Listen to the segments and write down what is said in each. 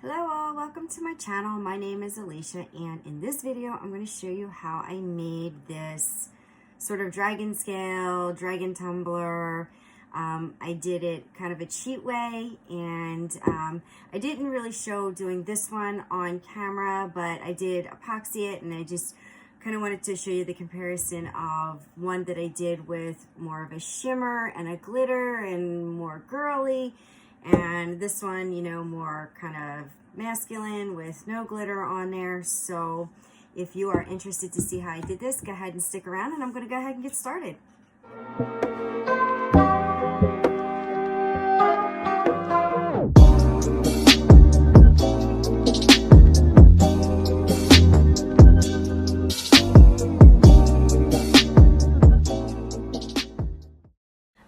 Hello all, welcome to my channel. My name is Alicia, and in this video I'm going to show you how I made this sort of dragon scale, dragon tumbler. I did it kind of a cheat way, and I didn't really show doing this one on camera, but I did epoxy it, and I just kind of wanted to show you the comparison of one that I did with more of a shimmer and a glitter and more girly, and this one, you know, more kind of masculine with no glitter on there. So if you are interested to see how I did this, go ahead and stick around, and I'm going to go ahead and get started.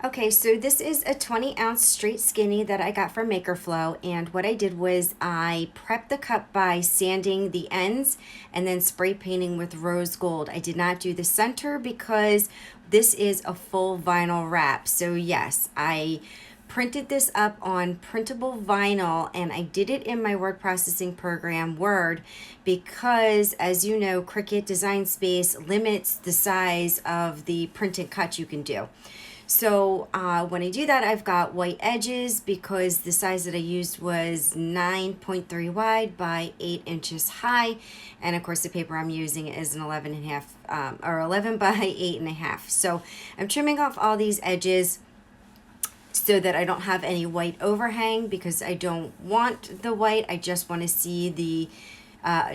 Okay, so this is a 20-ounce straight skinny that I got from Makerflow, and what I did was I prepped the cup by sanding the ends and then spray painting with rose gold. I did not do the center because this is a full vinyl wrap. So yes, I printed this up on printable vinyl, and I did it in my word processing program, Word, because as you know, Cricut Design Space limits the size of the print and cut you can do. So when I do that, I've got white edges because the size that I used was 9.3 wide by 8 inches high. And of course the paper I'm using is an 11.5 or 11 by 8.5. So I'm trimming off all these edges so that I don't have any white overhang, because I don't want the white. I just want to see the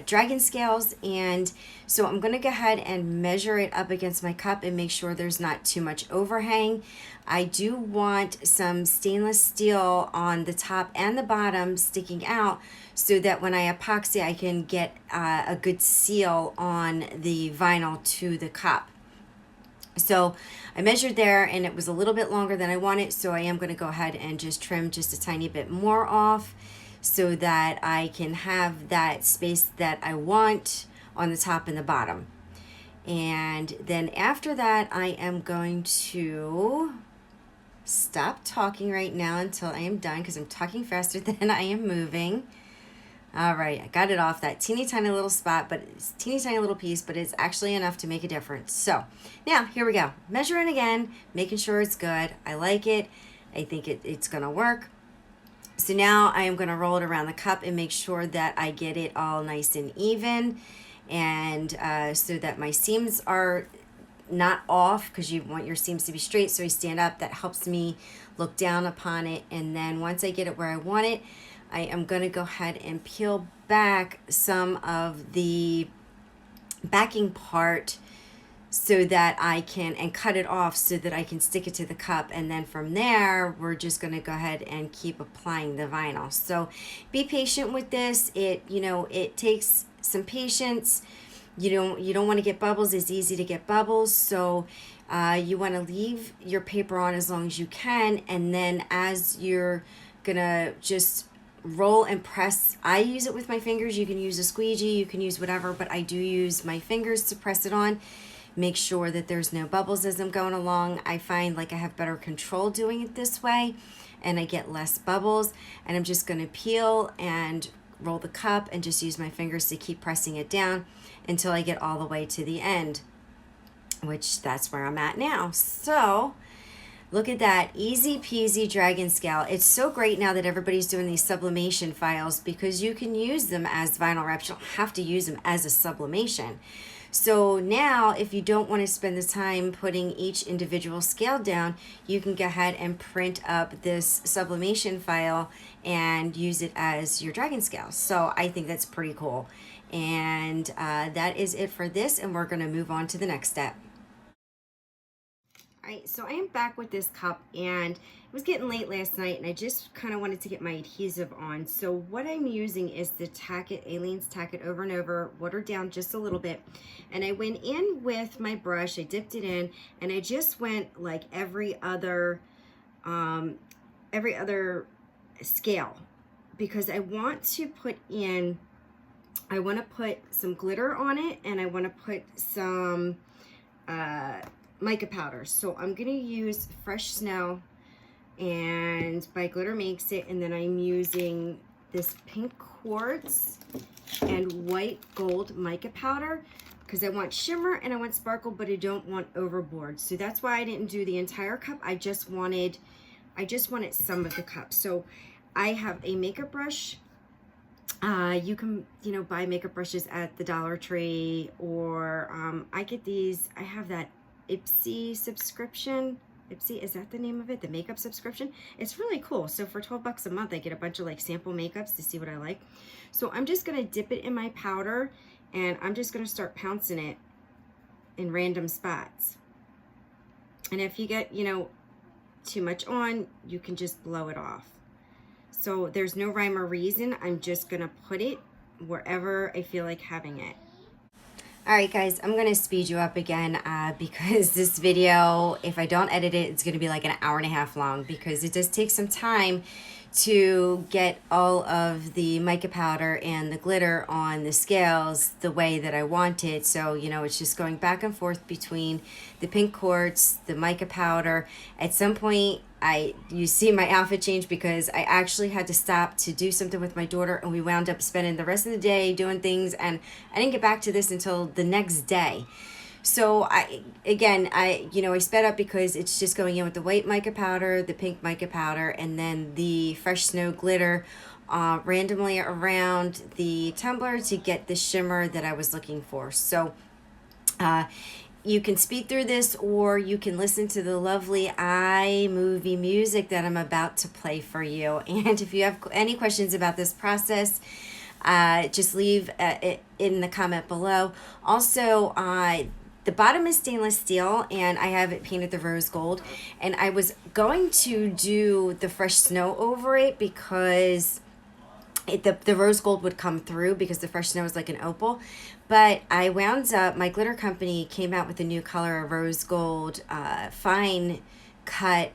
dragon scales. And so I'm going to go ahead and measure it up against my cup and make sure there's not too much overhang. I do want some stainless steel on the top and the bottom sticking out so that when I epoxy I can get a good seal on the vinyl to the cup. So I measured there, and it was a little bit longer than I wanted, so I am going to go ahead and just trim just a tiny bit more off so that I can have that space that I want on the top and the bottom. And then after that, I am going to stop talking right now until I am done, because I'm talking faster than I am moving. All right, I got it off that teeny tiny little spot, but it's teeny tiny little piece, but it's actually enough to make a difference. So now here we go, measuring again, making sure it's good. I like it. I think it's gonna work. So now I am going to roll it around the cup and make sure that I get it all nice and even, and so that my seams are not off, because you want your seams to be straight. So I stand up. That helps me look down upon it, and then once I get it where I want it, I am going to go ahead and peel back some of the backing part so that I can, and cut it off so that I can stick it to the cup. And then from there, we're just going to go ahead and keep applying the vinyl. So be patient with this. It takes some patience. You don't want to get bubbles. It's easy to get bubbles. So you want to leave your paper on as long as you can. And then as you're going to just roll and press, I use it with my fingers. You can use a squeegee, you can use whatever, but I do use my fingers to press it on. Make sure that there's no bubbles as I'm going along. I find like I have better control doing it this way, and I get less bubbles. And I'm just going to peel and roll the cup and just use my fingers to keep pressing it down until I get all the way to the end, which that's where I'm at now. So look at that, easy peasy dragon scale. It's so great now that everybody's doing these sublimation files, because you can use them as vinyl wraps. You don't have to use them as a sublimation. So now if you don't want to spend the time putting each individual scale down, you can go ahead and print up this sublimation file and use it as your dragon scale. So I think that's pretty cool. And that is it for this, and we're going to move on to the next step. All right, so I am back with this cup, and it was getting late last night, and I just kind of wanted to get my adhesive on. So what I'm using is the Tack It, Aleene's Tack It Over and Over, watered down just a little bit. And I went in with my brush, I dipped it in, and I just went like every other scale, because I want to put some glitter on it, and I want to put some mica powder. So I'm going to use Fresh Snow and by Glitter Makes It, and then I'm using this pink quartz and white gold mica powder because I want shimmer and I want sparkle, but I don't want overboard. So that's why I didn't do the entire cup. I just wanted some of the cup. So I have a makeup brush. You can, buy makeup brushes at the Dollar Tree, or I get these. I have that Ipsy subscription. Ipsy, is that the name of it? The makeup subscription. It's really cool. So for 12 bucks a month, I get a bunch of like sample makeups to see what I like. So I'm just gonna dip it in my powder, and I'm just gonna start pouncing it in random spots. And if you get, too much on, you can just blow it off. So there's no rhyme or reason. I'm just gonna put it wherever I feel like having it. All right, guys, I'm gonna speed you up again because this video, if I don't edit it, it's gonna be like an hour and a half long because it does take some time to get all of the mica powder and the glitter on the scales the way that I want it. So, it's just going back and forth between the pink quartz, the mica powder. At some point, you see my outfit change because I actually had to stop to do something with my daughter, and we wound up spending the rest of the day doing things, and I didn't get back to this until the next day. So I sped up because it's just going in with the white mica powder, the pink mica powder, and then the fresh snow glitter randomly around the tumbler to get the shimmer that I was looking for. So you can speed through this, or you can listen to the lovely iMovie music that I'm about to play for you. And if you have any questions about this process, just leave it in the comment below. Also, the bottom is stainless steel, and I have it painted the rose gold. And I was going to do the fresh snow over it because the rose gold would come through because the fresh snow is like an opal. But I wound up, my glitter company came out with a new color, a rose gold fine cut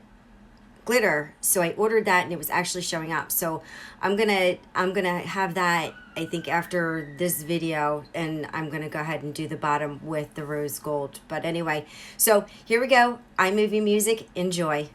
glitter, so I ordered that, and it was actually showing up. So I'm gonna have that, I think, after this video, and I'm gonna go ahead and do the bottom with the rose gold. But anyway, so here we go. iMovie music. Enjoy.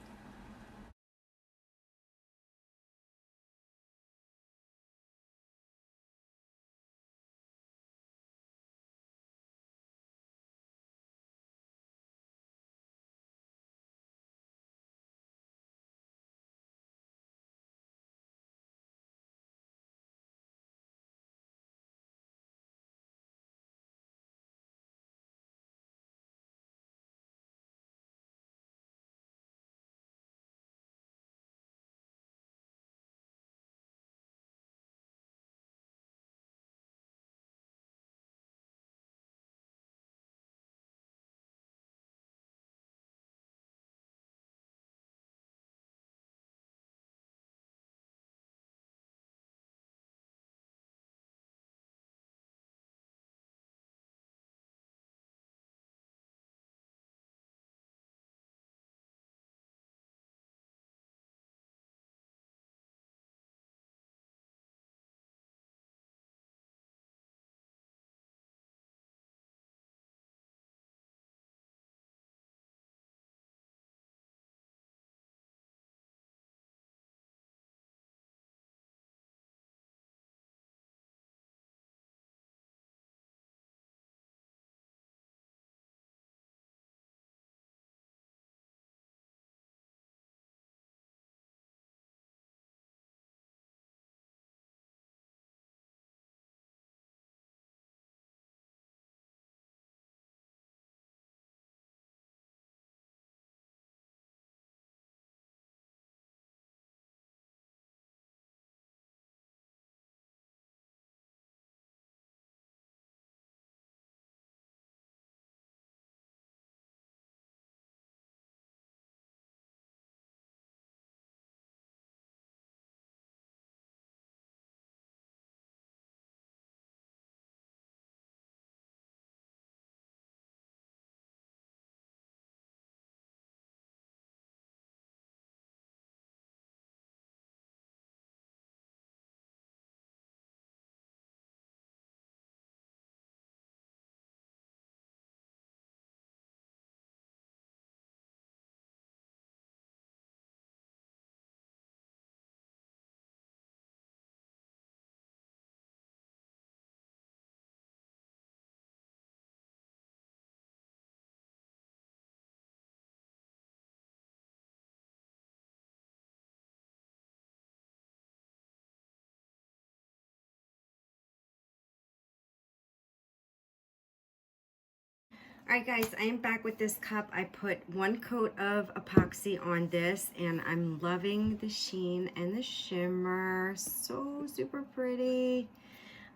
Alright guys, I am back with this cup. I put 1 coat of epoxy on this and I'm loving the sheen and the shimmer. So super pretty.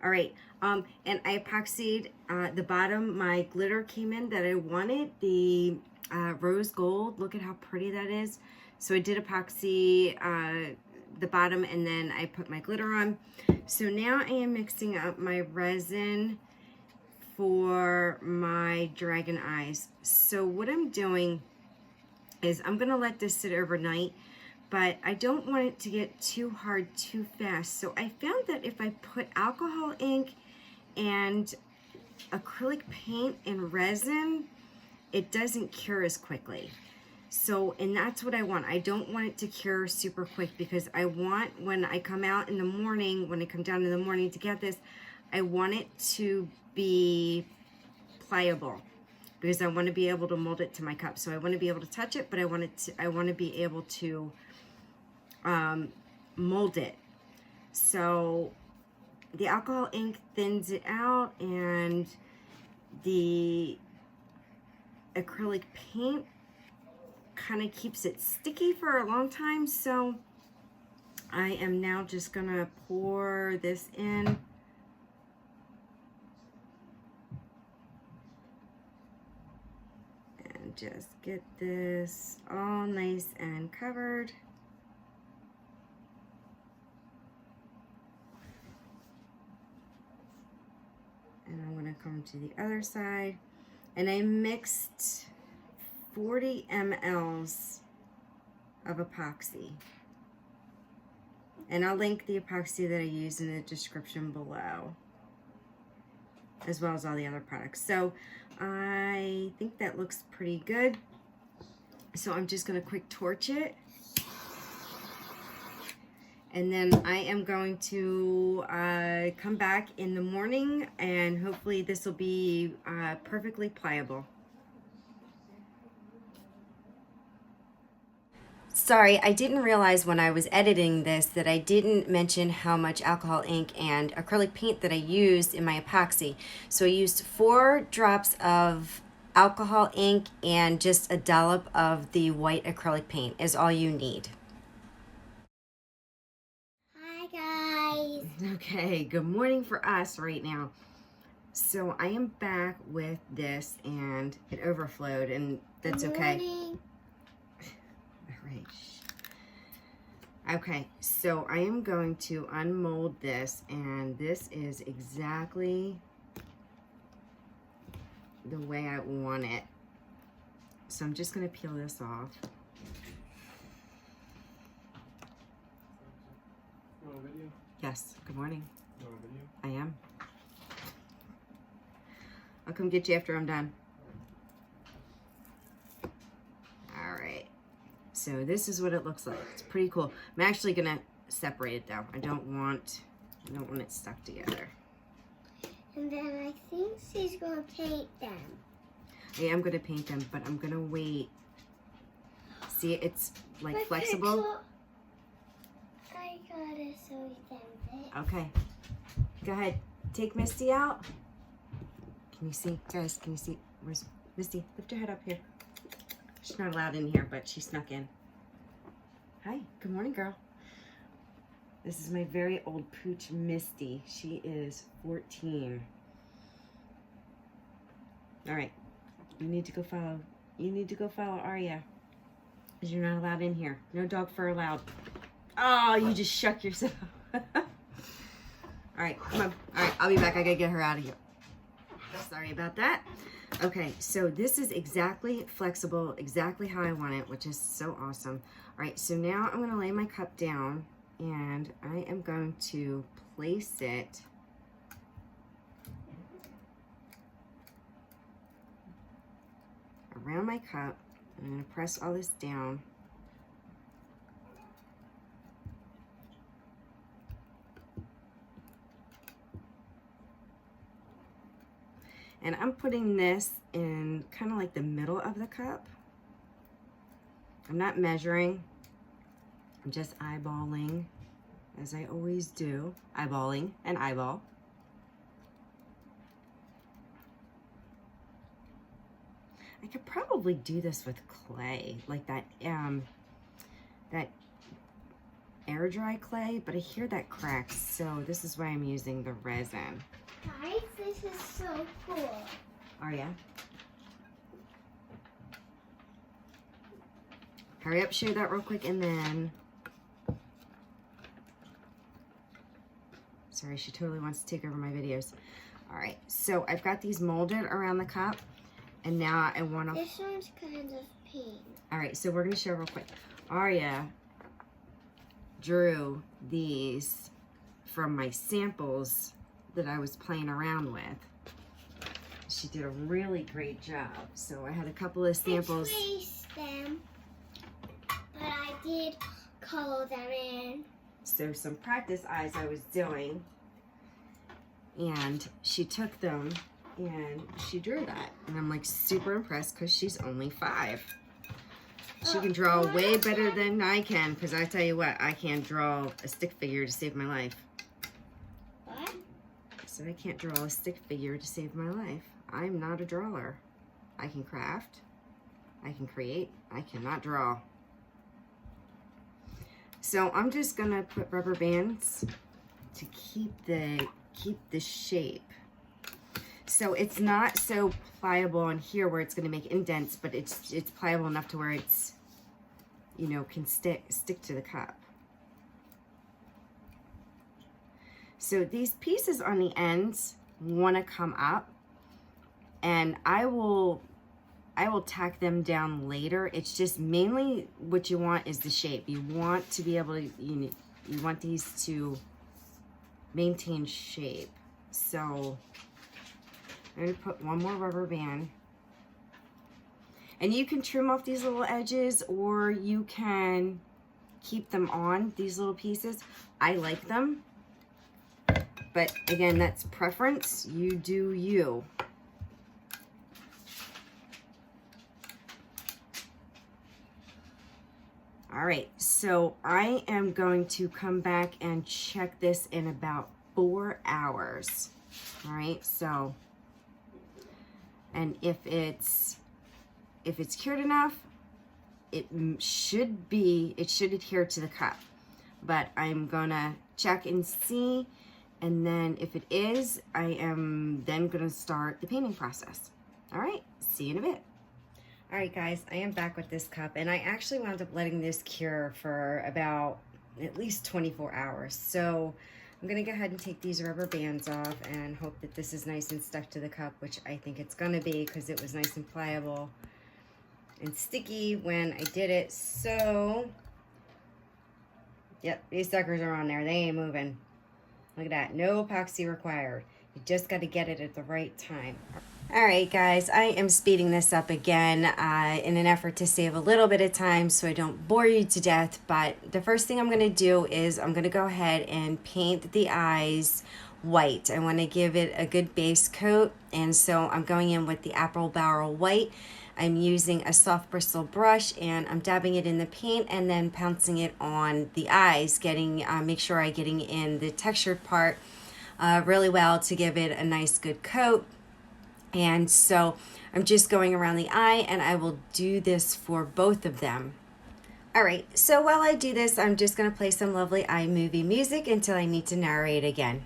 Alright, and I epoxied the bottom. My glitter came in that I wanted, the rose gold. Look at how pretty that is. So I did epoxy the bottom and then I put my glitter on. So now I am mixing up my resin for my dragon eyes. So what I'm doing is I'm gonna let this sit overnight, but I don't want it to get too hard too fast. So I found that if I put alcohol ink and acrylic paint and resin, it doesn't cure as quickly. So, and that's what I want. I don't want it to cure super quick because I want, when I come out in the morning, when I come down in the morning to get this, I want it to be pliable because I want to be able to mold it to my cup. So I want to be able to touch it, but I want to be able to mold it. So the alcohol ink thins it out and the acrylic paint kind of keeps it sticky for a long time. So I am now just gonna pour this in. And just get this all nice and covered. And I'm gonna come to the other side. And I mixed 40 mLs of epoxy. And I'll link the epoxy that I use in the description below, as well as all the other products. So I think that looks pretty good. So I'm just gonna quick torch it. And then I am going to come back in the morning and hopefully this will be perfectly pliable. Sorry, I didn't realize when I was editing this that I didn't mention how much alcohol ink and acrylic paint that I used in my epoxy. So I used 4 drops of alcohol ink and just a dollop of the white acrylic paint is all you need. Hi guys. Okay, good morning for us right now. So I am back with this and it overflowed and that's okay. Morning. All right. Okay, so I am going to unmold this and this is exactly the way I want it. So I'm just gonna peel this off. You want a video? Yes, good morning. You want a video? I am. I'll come get you after I'm done. All right. So this is what it looks like. It's pretty cool. I'm actually gonna separate it though. I don't want it stuck together. And then I think she's gonna paint them. I am gonna paint them, but I'm gonna wait. See, it's like But flexible. I gotta show them. Okay. Go ahead. Take Misty out. Can you see? Guys, can you see? Where's Misty? Lift her head up here. She's not allowed in here, but she snuck in. Hi. Good morning, girl. This is my very old pooch, Misty. She is 14. All right. You need to go follow. You need to go follow Arya. Because you're not allowed in here. No dog fur allowed. Oh, you just shuck yourself. All right, come on. All right, I'll be back. I gotta get her out of here. Sorry about that. Okay, so this is exactly flexible, exactly how I want it, which is so awesome. All right, so now I'm gonna lay my cup down and I am going to place it around my cup. I'm gonna press all this down. And I'm putting this in kind of like the middle of the cup. I'm not measuring. I'm just eyeballing, as I always do. Eyeballing and eyeball. I could probably do this with clay, like that air dry clay, but I hear that cracks, so this is why I'm using the resin. Guys, this is so cool. Are ya? Hurry up, show that real quick, and then... Sorry, she totally wants to take over my videos. All right, so I've got these molded around the cup, and now I want to... This one's kind of pink. All right, so we're going to show real quick. Aria drew these from my samples that I was playing around with. She did a really great job. So I had a couple of samples. I traced them, but I did color them in. So some practice eyes I was doing, and she took them and she drew that, and I'm like super impressed because she's only 5. She can draw way better than I can, because I tell you what, I can't draw a stick figure to save my life. What? So I can't draw a stick figure to save my life. I'm not a drawer. I can craft, I can create, I cannot draw. So I'm just gonna put rubber bands to keep the shape. So it's not so pliable on here where it's gonna make indents, but it's pliable enough to where it's, you know, can stick to the cup. So these pieces on the ends wanna come up, and I will tack them down later. It's just mainly what you want is the shape. You want to be able to, you want these to maintain shape. So I'm gonna put one more rubber band. And you can trim off these little edges, or you can keep them on, these little pieces. I like them, but again, that's preference. You do you. All right, so I am going to come back and check this in about 4 hours. All right, so, and if it's cured enough, it should adhere to the cup. But I'm gonna check and see, and then if it is, I am then gonna start the painting process. All right, see you in a bit. All right, guys, I am back with this cup, and I actually wound up letting this cure for about at least 24 hours. So I'm gonna go ahead and take these rubber bands off and hope that this is nice and stuck to the cup, which I think it's gonna be, because it was nice and pliable and sticky when I did it. So, yep, these suckers are on there. They ain't moving. Look at that, no epoxy required. You just gotta get it at the right time. All right, guys, I am speeding this up again in an effort to save a little bit of time so I don't bore you to death. But the first thing I'm going to do is I'm going to go ahead and paint the eyes white. I want to give it a good base coat, and so I'm going in with the Apple Barrel White. I'm using a soft bristle brush, and I'm dabbing it in the paint and then pouncing it on the eyes, make sure I'm getting in the textured part really well to give it a nice good coat. And so I'm just going around the eye, and I will do this for both of them. All right, so while I do this, I'm just going to play some lovely iMovie music until I need to narrate again.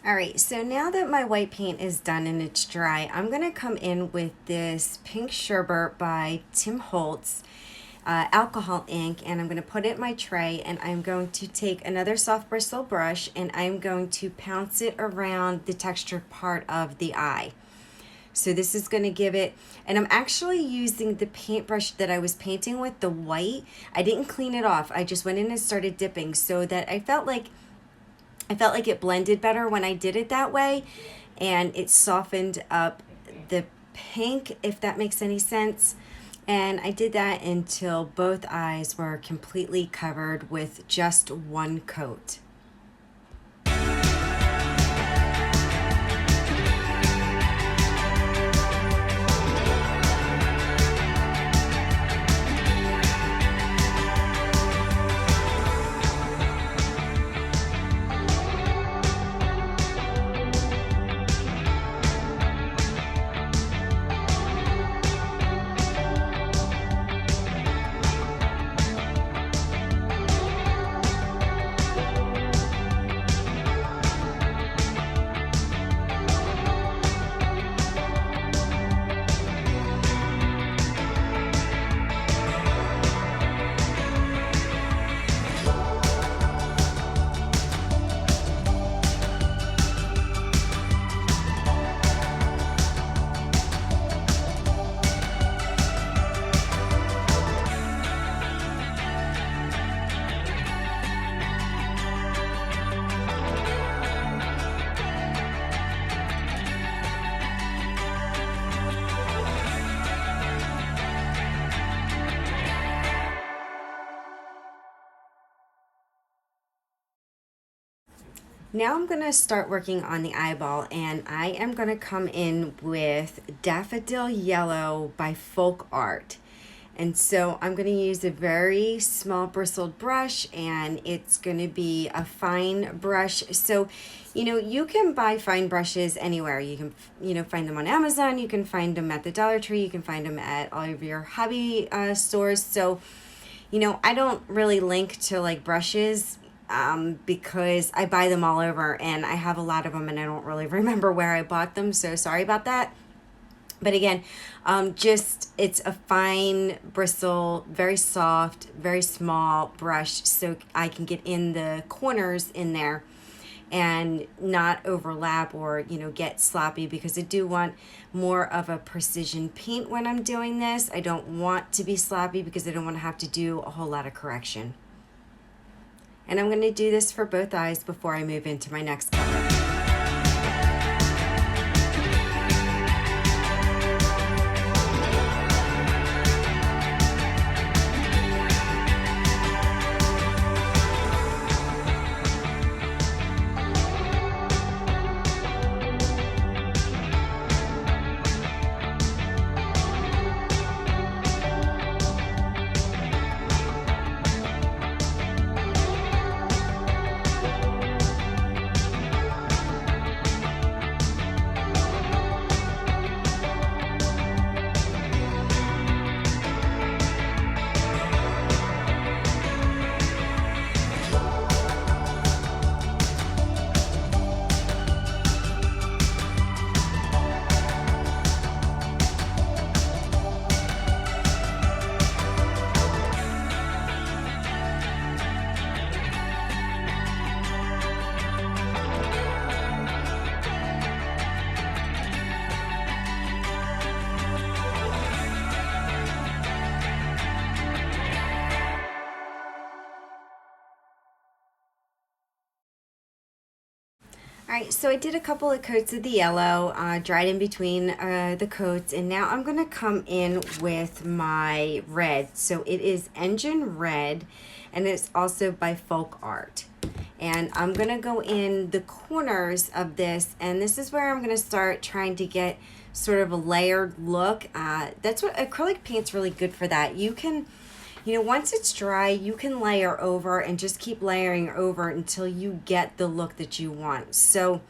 All right, so now that my white paint is done and it's dry, I'm gonna come in with this Pink Sherbet by Tim Holtz alcohol ink, and I'm gonna put it in my tray, and I'm going to take another soft bristle brush and I'm going to pounce it around the textured part of the eye. So this is going to give it, and I'm actually using the paintbrush that I was painting with, the white. I didn't clean it off. I just went in and started dipping so that I felt like it blended better when I did it that way, and it softened up the pink, if that makes any sense. And I did that until both eyes were completely covered with just one coat. Now I'm going to start working on the eyeball, and I am going to come in with Daffodil Yellow by Folk Art. And so I'm going to use a very small bristled brush, and it's going to be a fine brush. So, you can buy fine brushes anywhere. You can, find them on Amazon. You can find them at the Dollar Tree. You can find them at all of your hobby stores. So, I don't really link to like brushes because I buy them all over, and I have a lot of them, and I don't really remember where I bought them. So sorry about that. But again, it's a fine bristle, very soft, very small brush, so I can get in the corners in there and not overlap or, get sloppy, because I do want more of a precision paint when I'm doing this. I don't want to be sloppy because I don't want to have to do a whole lot of correction. And I'm going to do this for both eyes before I move into my next color. Alright, so I did a couple of coats of the yellow, dried in between the coats, and now I'm going to come in with my red. So it is Engine Red, and it's also by Folk Art. And I'm going to go in the corners of this, and this is where I'm going to start trying to get sort of a layered look. That's what acrylic paint's really good for that. You can, once it's dry, you can layer over and just keep layering over until you get the look that you want. So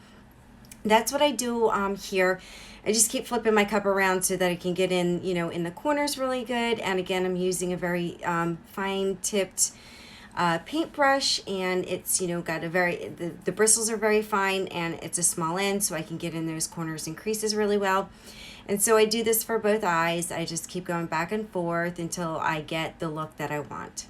that's what I do here. I just keep flipping my cup around so that I can get in, in the corners really good. And again, I'm using a very fine tipped paintbrush, and it's, you know, got a the bristles are very fine, and it's a small end, so I can get in those corners and creases really well. And so I do this for both eyes. I just keep going back and forth until I get the look that I want.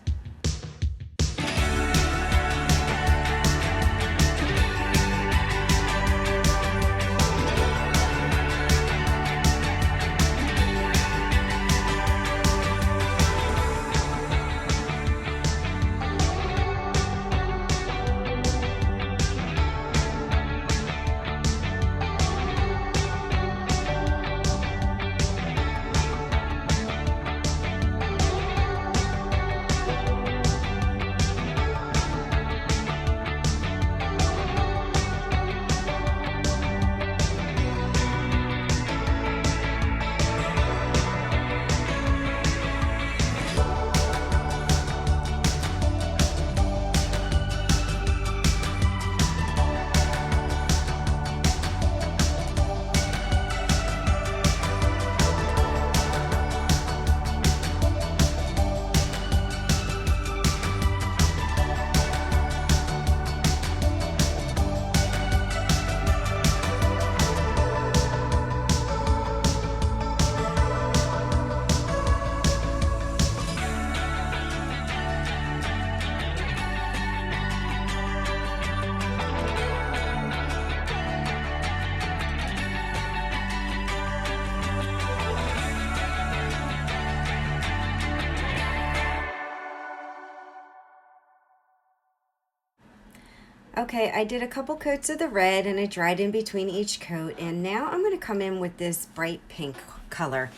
Okay, I did a couple coats of the red and I dried in between each coat, and now I'm going to come in with this bright pink color.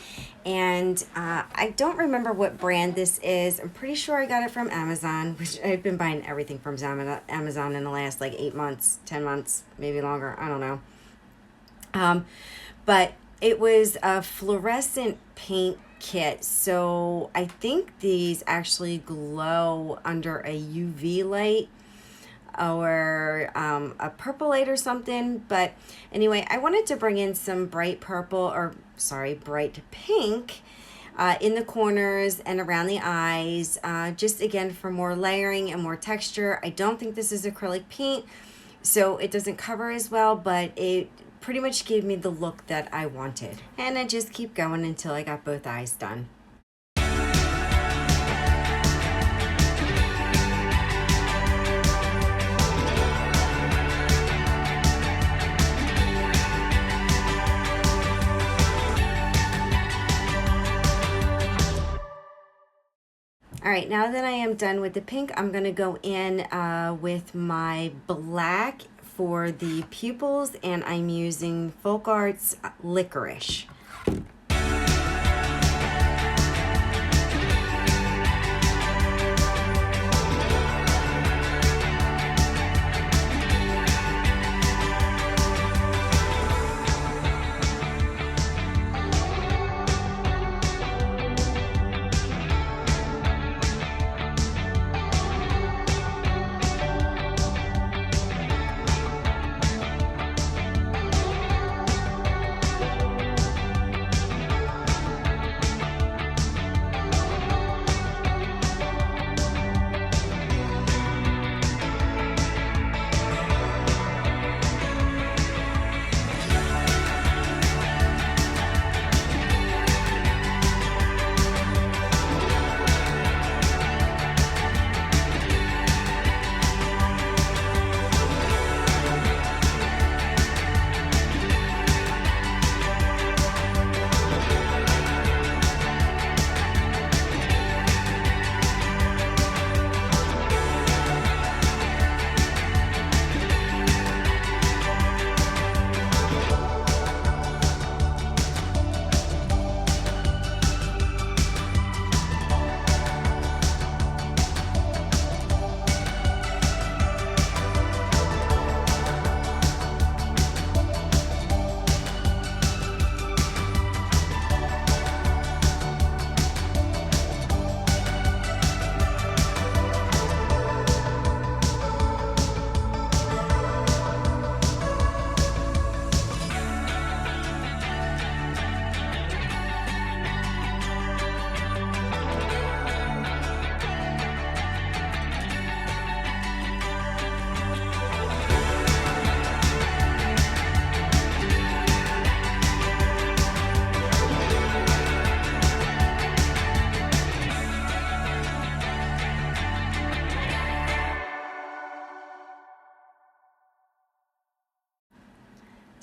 And I don't remember what brand this is. I'm pretty sure I got it from Amazon, which I've been buying everything from Amazon in the last like 8 months, 10 months, maybe longer, I don't know. But it was a fluorescent paint kit, so I think these actually glow under a UV light or a purple light or something. But anyway, I wanted to bring in some bright purple, or sorry, bright pink in the corners and around the eyes, just again for more layering and more texture. I don't think this is acrylic paint, so it doesn't cover as well, but it pretty much gave me the look that I wanted. And I just keep going until I got both eyes done. All right, now that I am done with the pink, I'm gonna go in with my black for the pupils, and I'm using Folk Arts Licorice.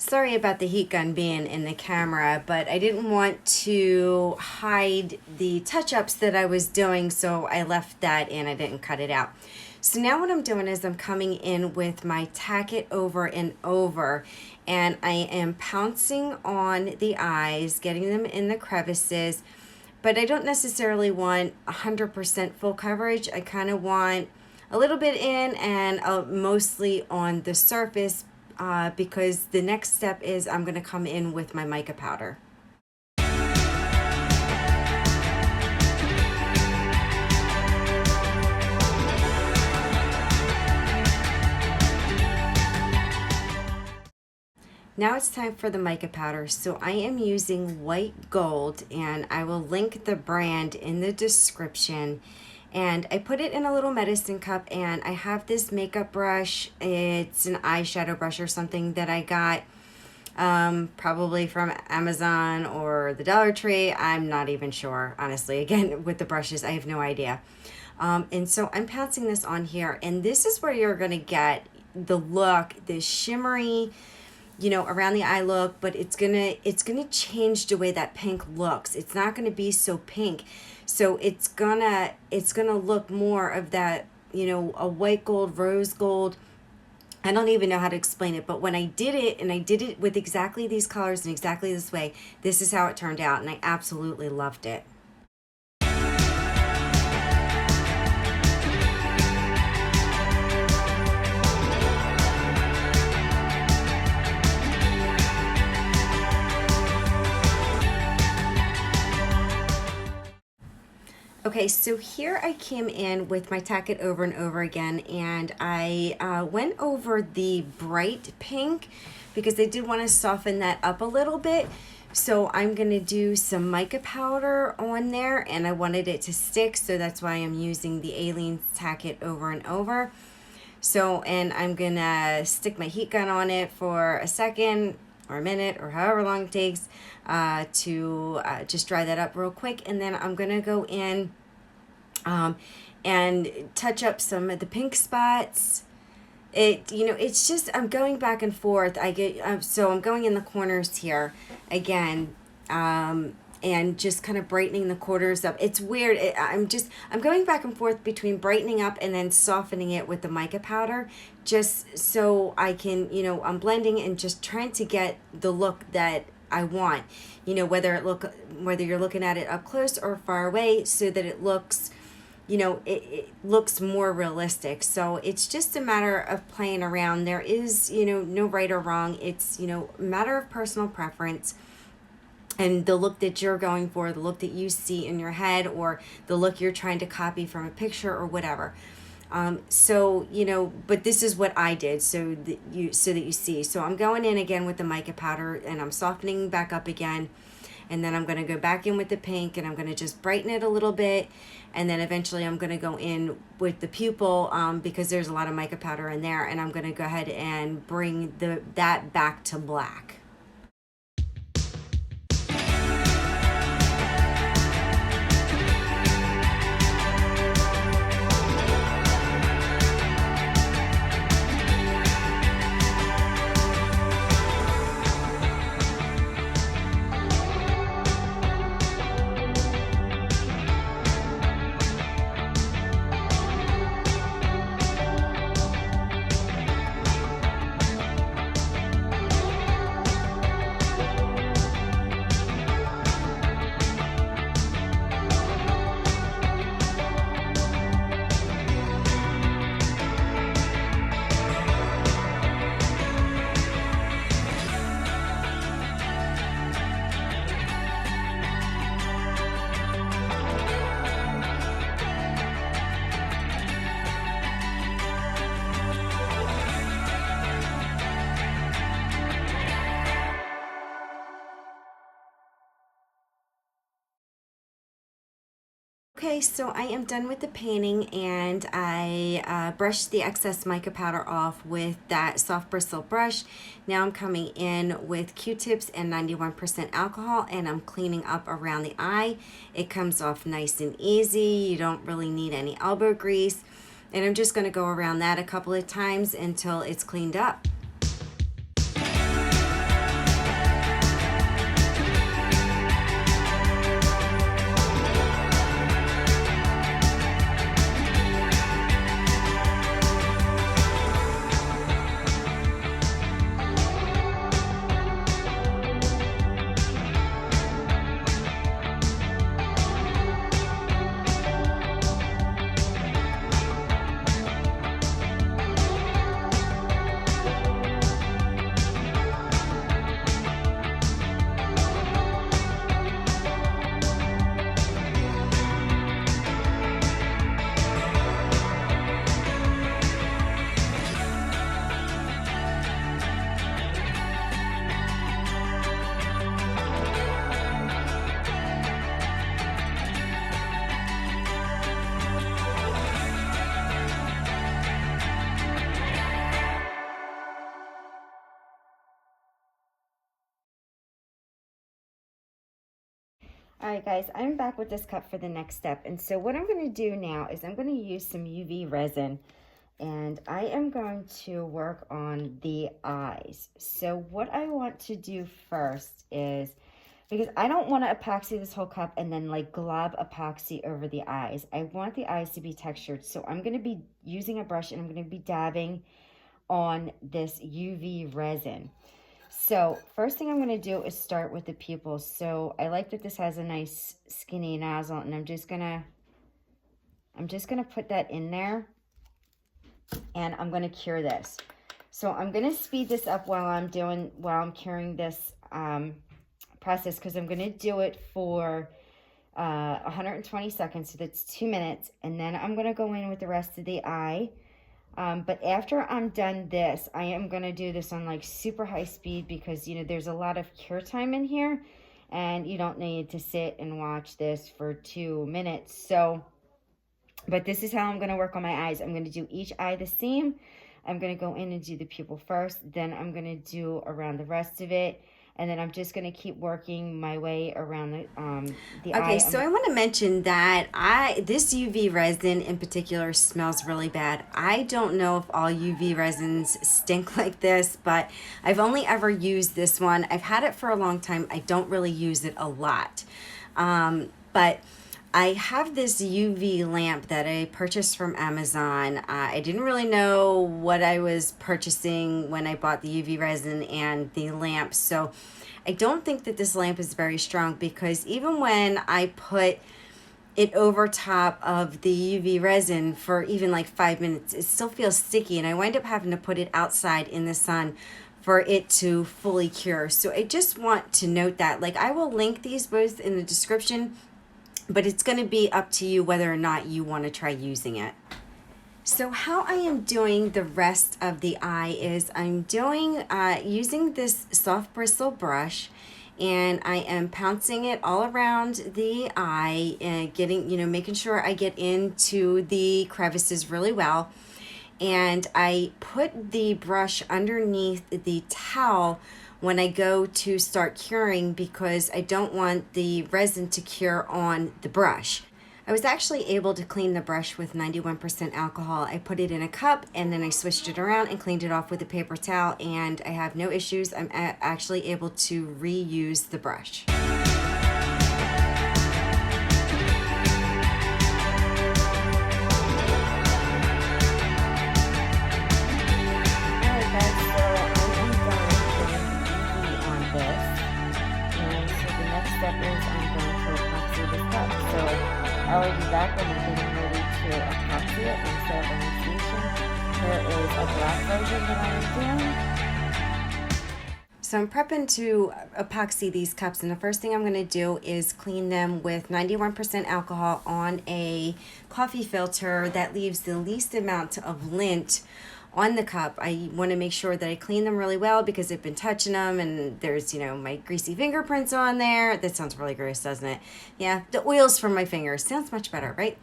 Sorry about the heat gun being in the camera, but I didn't want to hide the touch-ups that I was doing, so I left that in. I didn't cut it out. So now what I'm doing is I'm coming in with my tack it over and over, and I am pouncing on the eyes, getting them in the crevices, but I don't necessarily want 100% full coverage. I kind of want a little bit in and mostly on the surface, because the next step is I'm going to come in with my mica powder. Now it's time for the mica powder. So I am using white gold, and I will link the brand in the description. And I put it in a little medicine cup, and I have this makeup brush. It's an eyeshadow brush or something that I got probably from Amazon or the Dollar Tree. I'm not even sure, honestly. Again, with the brushes, I have no idea. And so I'm pouncing this on here, and this is where you're going to get the look, the shimmery, you know, around the eye look, but it's gonna change the way that pink looks. It's not gonna be so pink. So it's gonna look more of that, you know, a white gold, rose gold. I don't even know how to explain it, but when I did it, and I did it with exactly these colors and exactly this way, this is how it turned out, and I absolutely loved it. Okay, so here I came in with my tack it over and over again, and I went over the bright pink because I did want to soften that up a little bit. So I'm going to do some mica powder on there, and I wanted it to stick, so that's why I'm using the Aleene's tack it over and over. So, and I'm going to stick my heat gun on it for a second or a minute or however long it takes to just dry that up real quick, and then I'm going to go in and touch up some of the pink spots. It's just, I'm going back and forth. So I'm going in the corners here again, and just kind of brightening the corners up. It's weird. I'm going back and forth between brightening up and then softening it with the mica powder, just so I can, I'm blending and just trying to get the look that I want, whether you're looking at it up close or far away, so that it looks, it looks more realistic. So it's just a matter of playing around. There is, no right or wrong. It's, a matter of personal preference and the look that you're going for, the look that you see in your head, or the look you're trying to copy from a picture or whatever. But this is what I did so that you see. So I'm going in again with the mica powder, and I'm softening back up again. And then I'm going to go back in with the pink, and I'm going to just brighten it a little bit. And then eventually I'm going to go in with the pupil, because there's a lot of mica powder in there. And I'm going to go ahead and bring that back to black. Okay, so I am done with the painting, and I brushed the excess mica powder off with that soft bristle brush. Now I'm coming in with Q-tips and 91% alcohol, and I'm cleaning up around the eye. It comes off nice and easy. You don't really need any elbow grease. And I'm just going to go around that a couple of times until it's cleaned up. All right, guys, I'm back with this cup for the next step. And so what I'm going to do now is I'm going to use some UV resin, and I am going to work on the eyes. So what I want to do first is, because I don't want to epoxy this whole cup and then like glob epoxy over the eyes. I want the eyes to be textured. So I'm going to be using a brush and I'm going to be dabbing on this UV resin. So first thing I'm going to do is start with the pupils. So I like that this has a nice skinny nozzle, and I'm just going to put that in there, and I'm going to cure this. So I'm going to speed this up while I'm curing this process, because I'm going to do it for 120 seconds. So that's 2 minutes, and then I'm going to go in with the rest of the eye. But after I'm done this, I am going to do this on like super high speed, because, you know, there's a lot of cure time in here and you don't need to sit and watch this for 2 minutes. So, but this is how I'm going to work on my eyes. I'm going to do each eye the same. I'm going to go in and do the pupil first. Then I'm going to do around the rest of it. And then I'm just going to keep working my way around the eye. Okay, so I want to mention that this UV resin in particular smells really bad. I don't know if all UV resins stink like this, but I've only ever used this one. I've had it for a long time. I don't really use it a lot. But I have this UV lamp that I purchased from Amazon. I didn't really know what I was purchasing when I bought the UV resin and the lamp. So I don't think that this lamp is very strong, because even when I put it over top of the UV resin for even like 5 minutes, it still feels sticky. And I wind up having to put it outside in the sun for it to fully cure. So I just want to note that. Like, I will link these both in the description, but it's going to be up to you whether or not you want to try using it. So how I am doing the rest of the eye is I'm doing using this soft bristle brush, and I am pouncing it all around the eye and getting, you know, making sure I get into the crevices really well. And I put the brush underneath the towel when I go to start curing, because I don't want the resin to cure on the brush. I was actually able to clean the brush with 91% alcohol. I put it in a cup and then I switched it around and cleaned it off with a paper towel, and I have no issues. I'm actually able to reuse the brush. I will be back when I'm getting ready to epoxy it instead of initiation. There is a black version that I am doing. So I'm prepping to epoxy these cups, and the first thing I'm going to do is clean them with 91% alcohol on a coffee filter that leaves the least amount of lint on the cup. I want to make sure that I clean them really well, because I've been touching them and there's, you know, my greasy fingerprints on there. That sounds really gross, doesn't it? Yeah, the oils from my fingers. Sounds much better, right?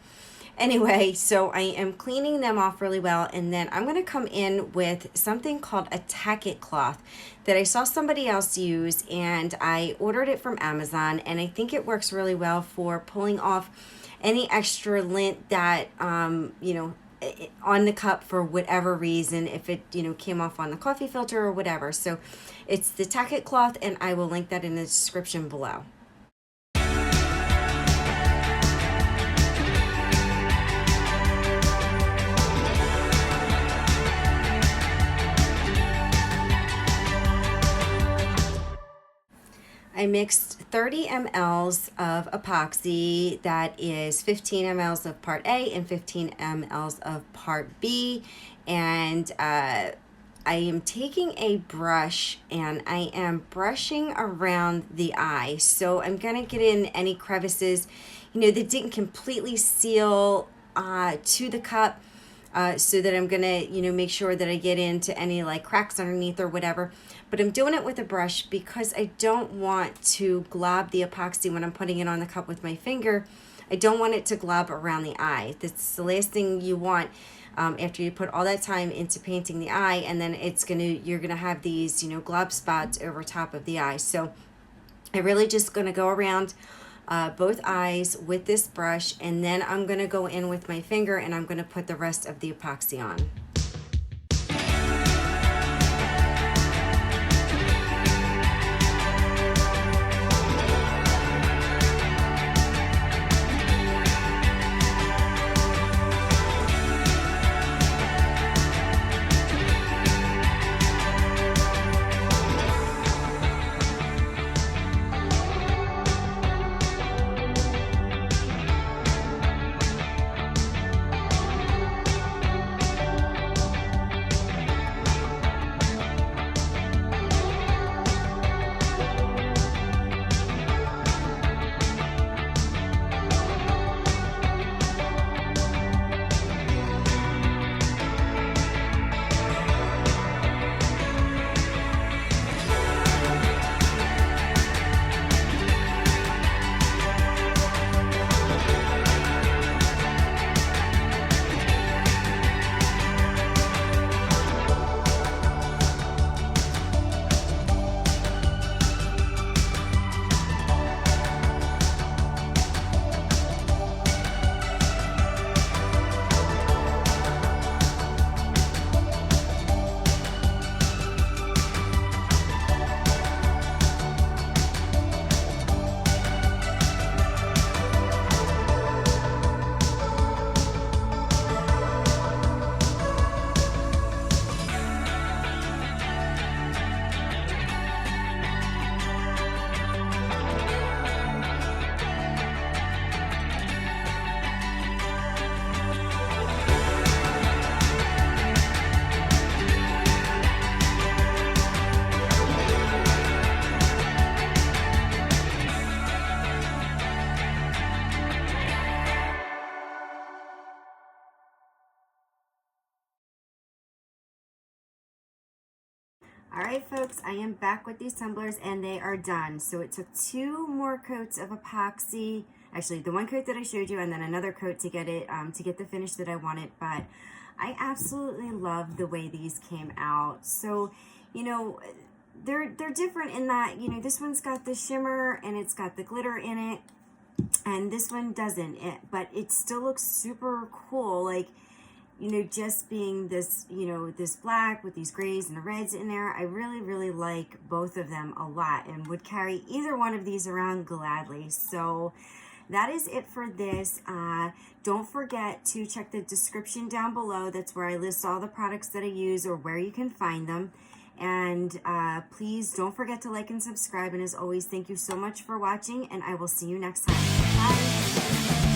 Anyway, so I am cleaning them off really well, and then I'm going to come in with something called a tacket cloth that I saw somebody else use, and I ordered it from Amazon, and I think it works really well for pulling off any extra lint that, you know, on the cup for whatever reason, if it, you know, came off on the coffee filter or whatever. So it's the tacket cloth, and I will link that in the description below. I mixed 30 mLs of epoxy, that is 15 mLs of part A and 15 mLs of part B, and I am taking a brush and I am brushing around the eye. So I'm going to get in any crevices, you know, that didn't completely seal to the cup, so that I'm going to, you know, make sure that I get into any like cracks underneath or whatever. But I'm doing it with a brush because I don't want to glob the epoxy when I'm putting it on the cup with my finger. I don't want it to glob around the eye. That's the last thing you want after you put all that time into painting the eye, and then you're gonna have these, you know, glob spots over top of the eye. So I'm really just gonna go around both eyes with this brush, and then I'm gonna go in with my finger and I'm gonna put the rest of the epoxy on. All right, folks, I am back with these tumblers and they are done. So it took 2 more coats of epoxy, actually the one coat that I showed you and then another coat to get it, to get the finish that I wanted. But I absolutely love the way these came out. So, you know, they're different in that, you know, this one's got the shimmer and it's got the glitter in it, and this one doesn't, but it still looks super cool. Like, you know, just being this, you know, this black with these grays and the reds in there. I really, really like both of them a lot and would carry either one of these around gladly. So that is it for this. Don't forget to check the description down below. That's where I list all the products that I use or where you can find them. And please don't forget to like and subscribe. And as always, thank you so much for watching, and I will see you next time. Bye.